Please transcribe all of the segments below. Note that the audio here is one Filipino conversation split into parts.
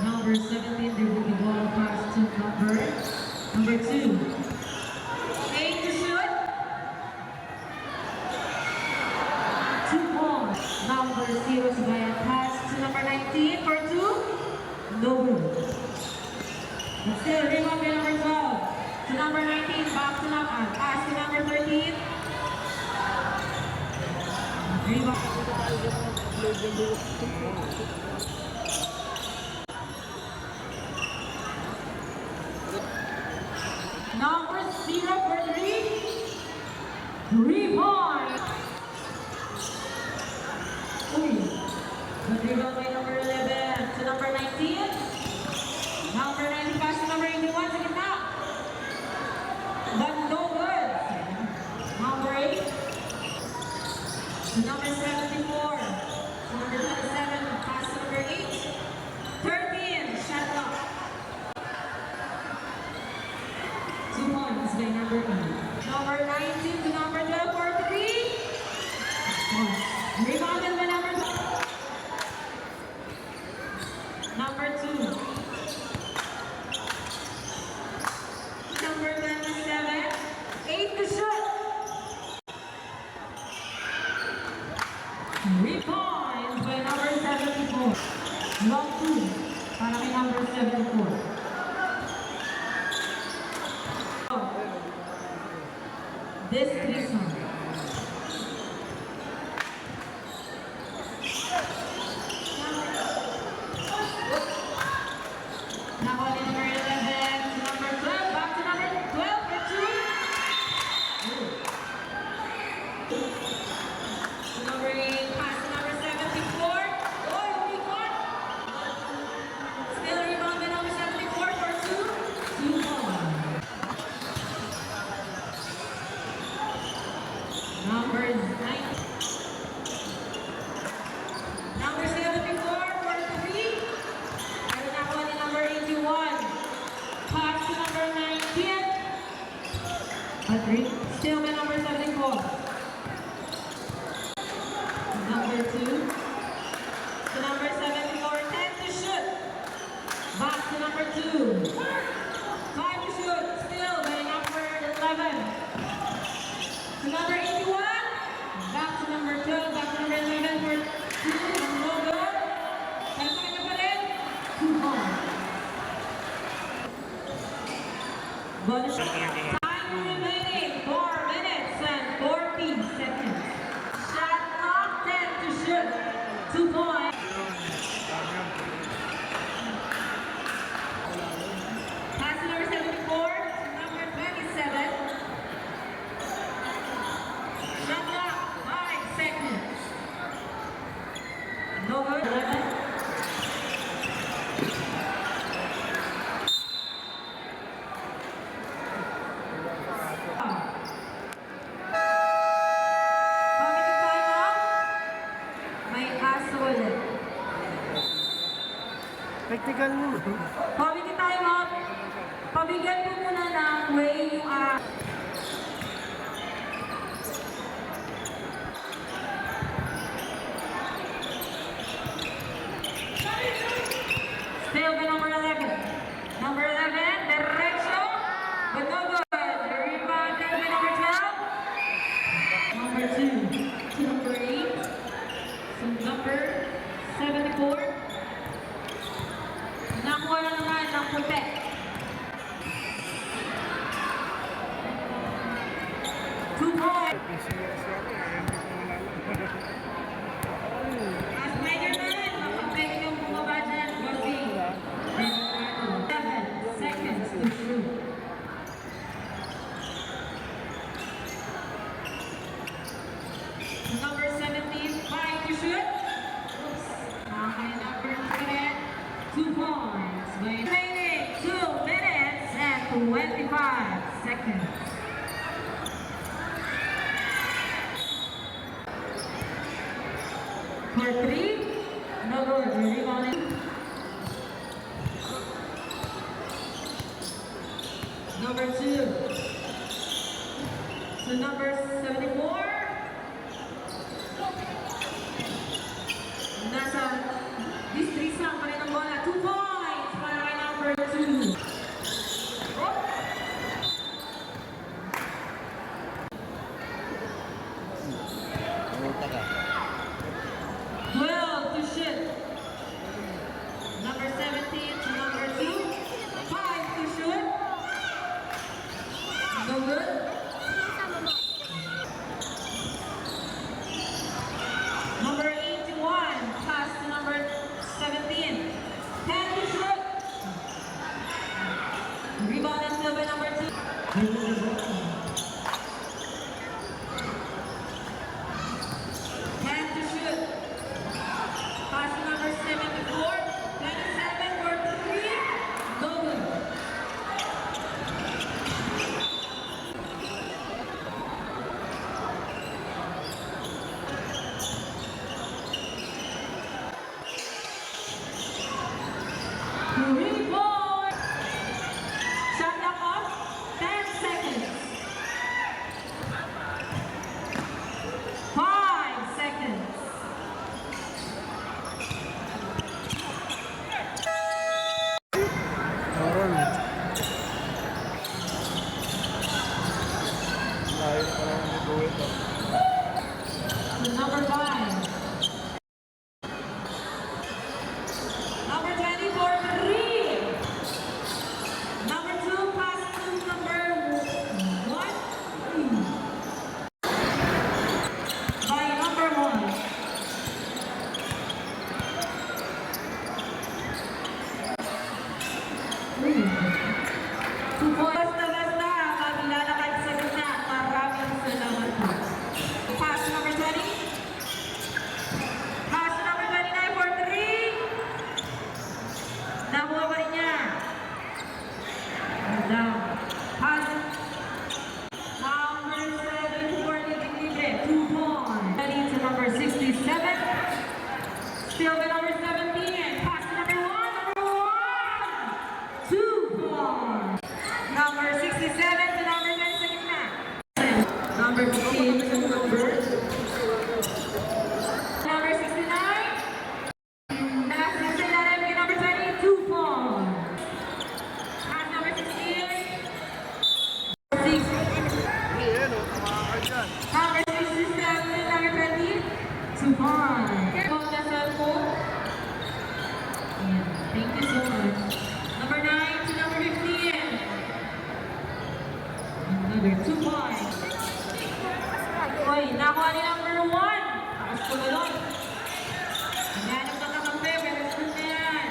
Number 17, there will be ball pass to number 2. 8 to shoot. 2 points. Number 0 to buy a pass to number 19 for 2. No good. But still, rebound by number 12. To number 19, back to number pass to number 13. Rebound. Number 0 for 3 points. Good rebound by number 11 to number 19. Number 90 pass to number 81. Second up. But no good. Number 8 to number 74. To number 27. Pass to number 8. 13. Shot clock. 2 points by number 8. Number 19 to number 12 for 3. Rebounded by number 12. Number 2. Number 27. 8 to shoot. 3 points by number 74. Long 2 para kay number 74. This Christmas. Now on number 11 to number 12, back to number 12 for 2. To number 8, pass to number 74. Oh, we got. Still rebound by number 74 for 2. 2 points. Number 9. Number 74 for 3. Meron na ako ni number 81. Pass to number 19. A 3. Still by number 74. Number 2. To number 74. 10 to shoot. Back to number 2. 5 to shoot. Still by number 11. To number 81. Back to number 12. Back to number 11 for 2. No good. Kalpakan na pa rin. 2 points. Bonus. Time remaining 4 minutes and 40 seconds. Shot clock 10 to shoot. 2 points. Pass to number 74. To number 27. Shot clock 5 seconds. No good. 11. Technical mo. Pabigyan tayo mo. Pabigyan mo muna ng way yung still the number 11. Number 11, derecho. But no good. The rebound is by number 12. Number 2 to number 8. To number 74. Nakuha na naman ng puti. Two points. As major man, mapapwede kang bumaba dyan, bossing. 7 seconds to shoot. Number 17, 5 to shoot. Oops. Okay, number 7, 2 points. Remaining 2 minutes and 25 seconds. For 3, no good. Rebounding. Number 2 to number 74. Nasa district lang pa rin ang bola. 2 points para kay number 2. Oh. Pumunta ka. 12 to shoot. Number 17 to number 2. 5 to shoot. No good. Number 81, pass to number 17. 10 to shoot. Rebound is still by number 2. 10 to shoot. Pass to number 74. 27 for 3. No good. Rebound. Shot clock off. 10 seconds. 5 seconds. Meron. Layo na pala ng buhay ito. To number 5. Number 20 for 3. Number 2 pass to number 1. By number 1. Two points. Basta-basta, maglalakad sa gitna. Maraming salamat po. Pass to number 20. Pass to number 29 for 3. Nakuha pa rin niya. And down. Pass. Number 7 for libre. 2 points. Ready to number 67. Still by number 17. Pass to number 1. Number 1. 2 points. Number 67 to number 9 sa gitna. Number 15 to number 69. Last na sa ilalim kay number 20, 2 points. Pass number 16. 6. Ayan o, tumakakal dyan. Number 67 to number 20, 2 points. Hold the cell phone. Ayan. Thank you so much. Number 9 to number 15. Another 2 points. Oy, nakuha ni number 1. Takas ko na lang. Hanap na kakampi, pero saan na yan?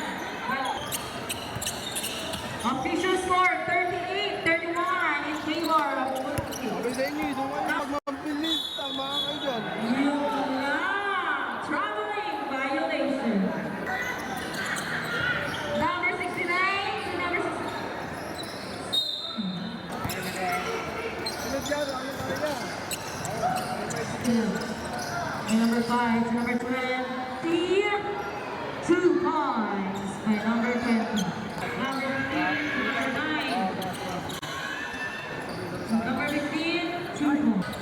Official score, 38-31 in favor of Turkey. Sabi sa inyo, doon ka na magmampilis. Tama kayo dyan. Yun lang. Traveling violation. Number 69 to number 60. Ano dyan? Ano talaga? And number 5 to number 20. 2 points by number 20. Number 15 to number 9. Number 15, 2 points.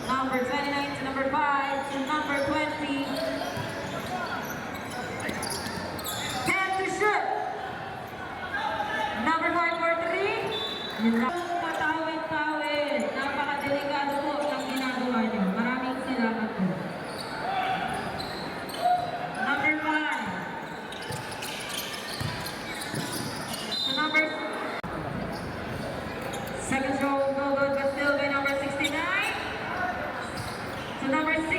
Number 29 to number 5 to number 20. 10 to shoot. Number 4 for 3. Patawid-tawid. Napakadelikado po ang ginagawa niyo. Maraming salamat po. Number 5. To number... Second throw, no good, but still by number 69. To number 67.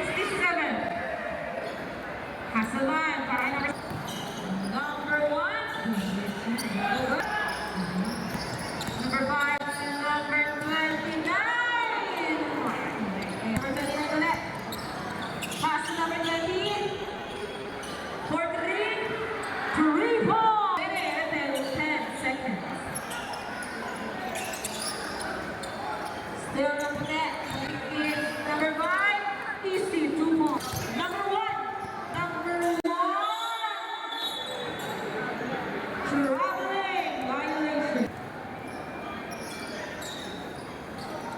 Hasselman para number... Number 1. No good. Number 5 to number 29. Number 29 ulit. Pass to number 20. For 3 points. 10 seconds. Still number 10. Number 5. Easy, 2 points. Number 1. Traveling violation.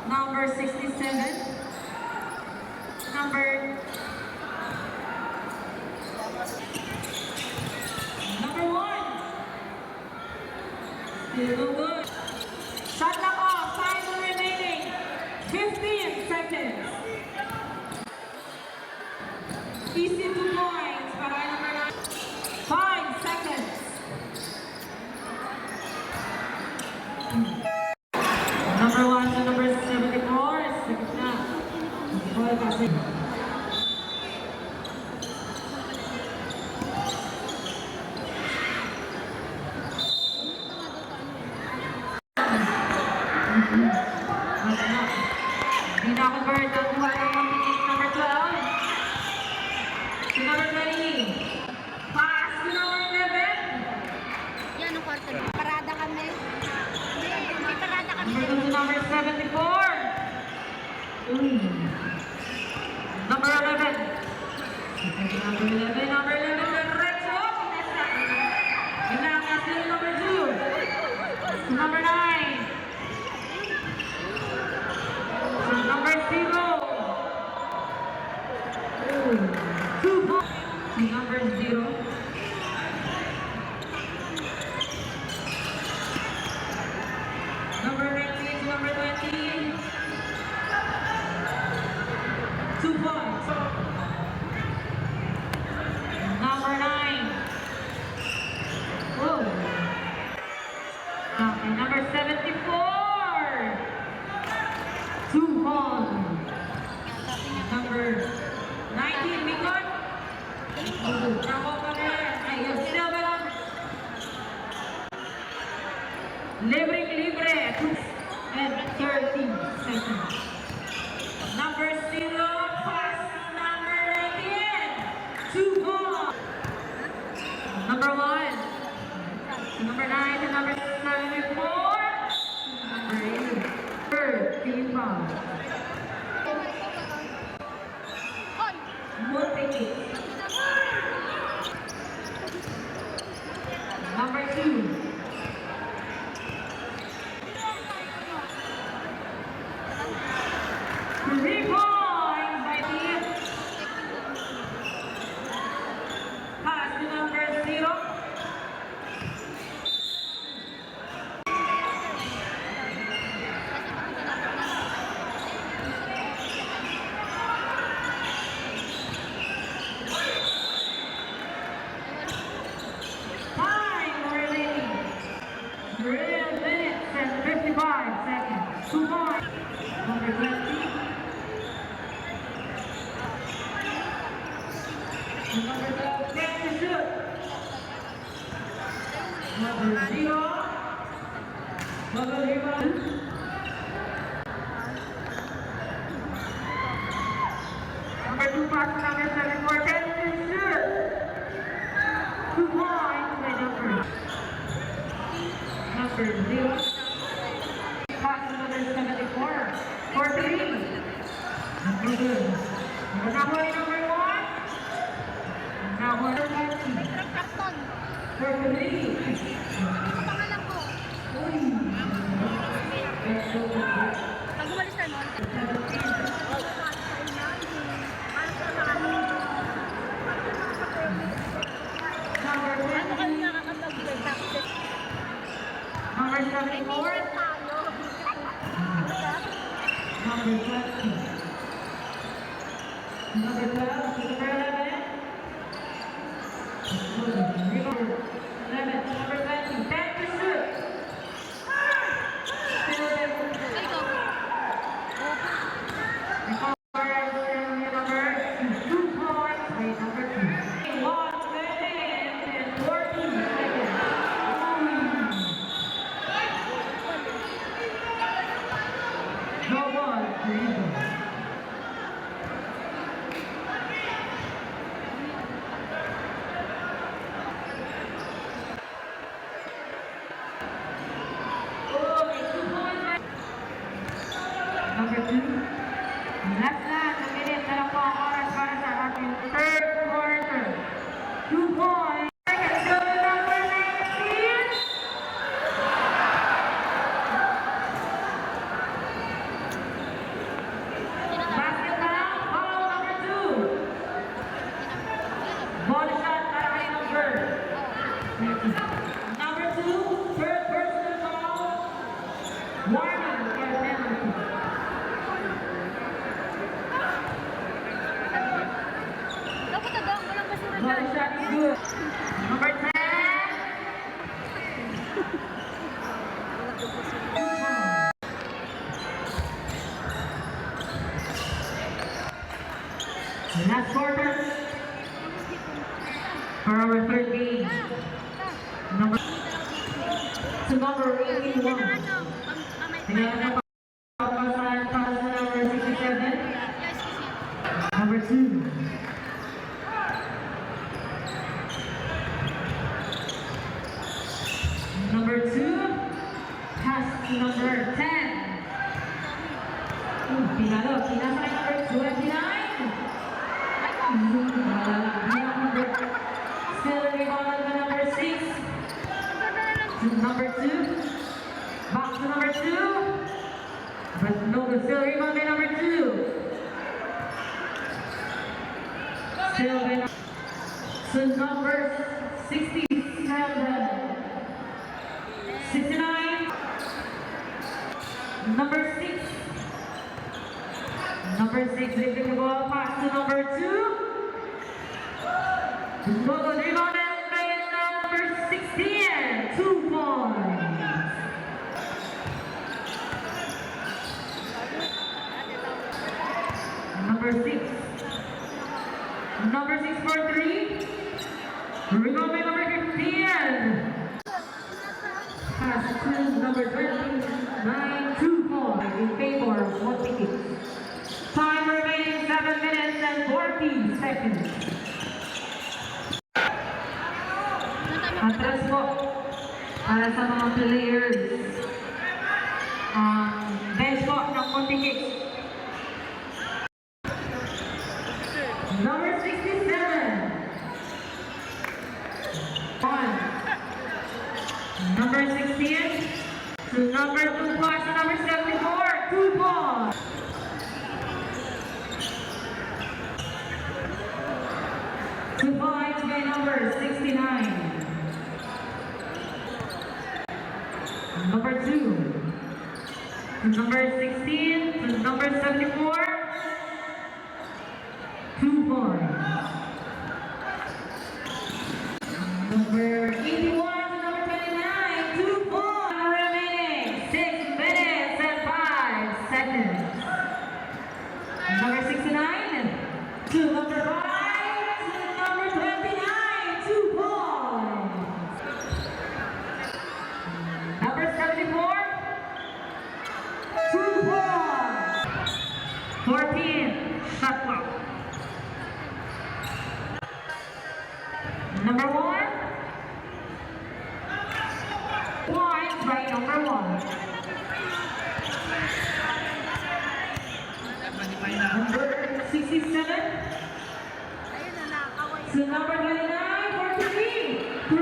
Number 67. Number 1. Still no good. Shot clock off. Time remaining. 15 seconds. Easy 2 points para number 9. 5 seconds. Number 1 to number 74. Second na. Ball passing. Hindi na-convert ang buha ng mabilis number 12. To number 20. Pass to number 11. Yan ang kwarto. Parada kami. Hindi, may parada kami. Number 2 to number 74. Number 11. Number 11, diretso. Pinaka still number 2. To number 9. Number 0. 2 points. Number 0. Number 19 to number 20. 2 points. Number 9. Oh. Okay, number 74. 2 points. Number 19, Mikon. Nako pa rin. Ayun, still ba lang? Libre. And 30 seconds. Number 0, pass number 19. 2 points. Number 1. Number 9 to number 74. Number 8. 3 points. Multi. Number 2. Three points by team. Pass to number 0. Time remaining. 3 minutes and 55 seconds. 2 points. Number 20. Number 12, 10 to shoot. Number 0. Number 11. Number 2 pass to number 7 for 10 to shoot. 2 points by number 0. Pass to number 74 for 3. Number 2. Number 1. Now, what lang. For three. Pangalan ko. Pag umalis na nun. Number Ano kayo 20. nakakapag-play? Tapos Number may 74. minsan tayo. Number 20. Number 12. Number 11. Number 11. Number 20. 10 to shoot. Still there. Ay, go. Number 2 points by number 2. 1 minute and 14 seconds. No ball, please. Oh, may 2 points by number 2. Last na, a minute na lang po ang oras para sa ating third quarter. 2 points. Let's go to number 19. Basketball, ball number 2. Ball shot para kay number. Number 2, third personal foul. Warning for penalty. Dapat na daw, walang basura Ball dyan. shot is good. Number 10. Last quarter for our third game. Number to number 81. Tingnan na papasahan para sa number 67. Number 2. Number 2 pass to number 10. Pinalo, pinasa kay number 29. Still rebound to number 6. To number 2. Back to number 2. But no, still rebound by number 2. Still by to number 67. 69. Number 6. Number 6 lifting the ball, pass to number 2. Logo rebounded by number 16. 2 points. Number 6. Number 6 for 3. Rebound by number 15. Pass to number 29. 2 points in favor of Montiquit. Time remaining 7 minutes and 40 seconds. Atras po para sa mga players. Bench po ng Montiquit. Number 67. 1. Number 16. To number 2 pass to number 74. 2 points. Two points by number 69. Number 2. To number 16. To number 74. 2 points. Number 81 to number 29. 2 points remaining. 6 minutes and 5 seconds. Number 69. To number 5. Number 29, 2 points. Number 74, 2 points. 14, shot clock. Number 1, points by number 1. Number 67. Ayun na, nakakaway. To number 29 for 3.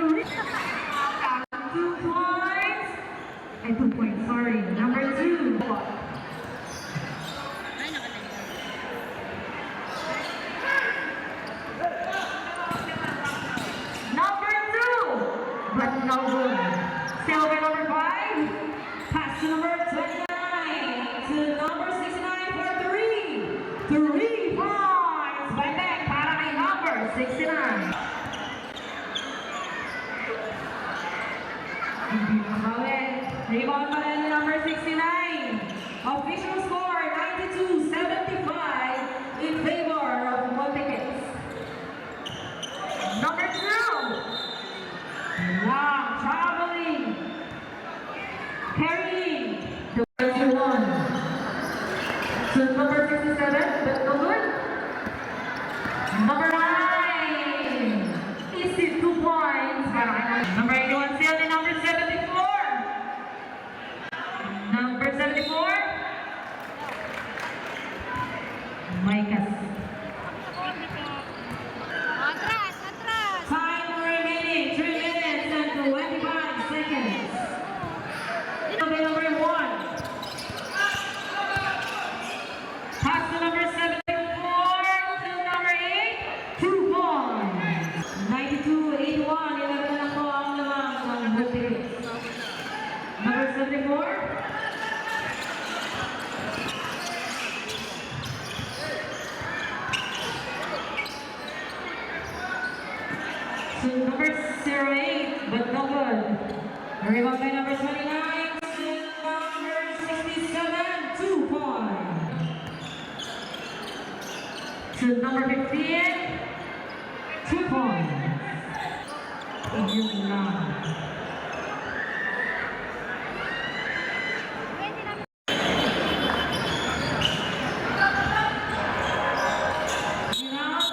69. Hindi makabawi. Rebound pa rin ni number 69. Official score 92-75 in favor of Montequets. Number 2. Long traveling. Carrying the 21. So number 67, but no good. Number 9. Easy 2 points. Number 81 still in number 74. Number 74. Micah. Atras, atras. Time remaining 3 minutes and 25 seconds. Number 1. Pass to number 74 to number 8. 2 points. 92-81. 11 na po ang lamang ng Montequets. Number 74. So number 08, but no good. Rebound by number 29. Number 67, 2 points. To number 15, 2 points. Yun lang.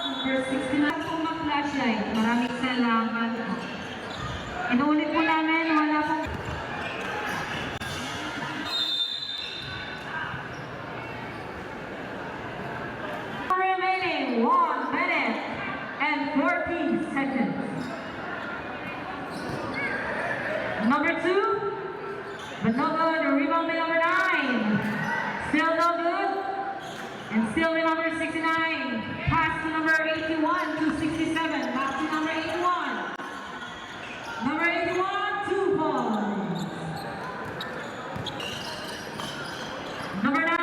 Number 69 po mag-flashlight. Maraming salamat. Inuulit po namin, wala pong... Remaining 1 minute and 40 seconds. Number 2, but no good. Rebound by number 9. Still no good. And still with number 69. Pass to number 81 to 67. Back to number 81. Number 81, 2 points. Number 9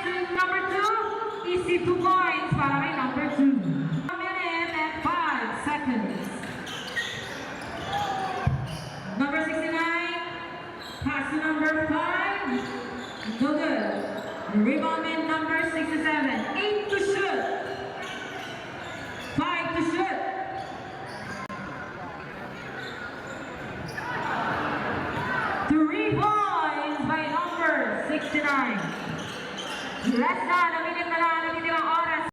to number 2. Easy 2 points para kay number 2. 1 minute and 5 seconds. Number 69. Pass to number 5. No good. Rebound man number 67. 8 to shoot. 5 to shoot. Three points by number 69. Less than a minute na lang.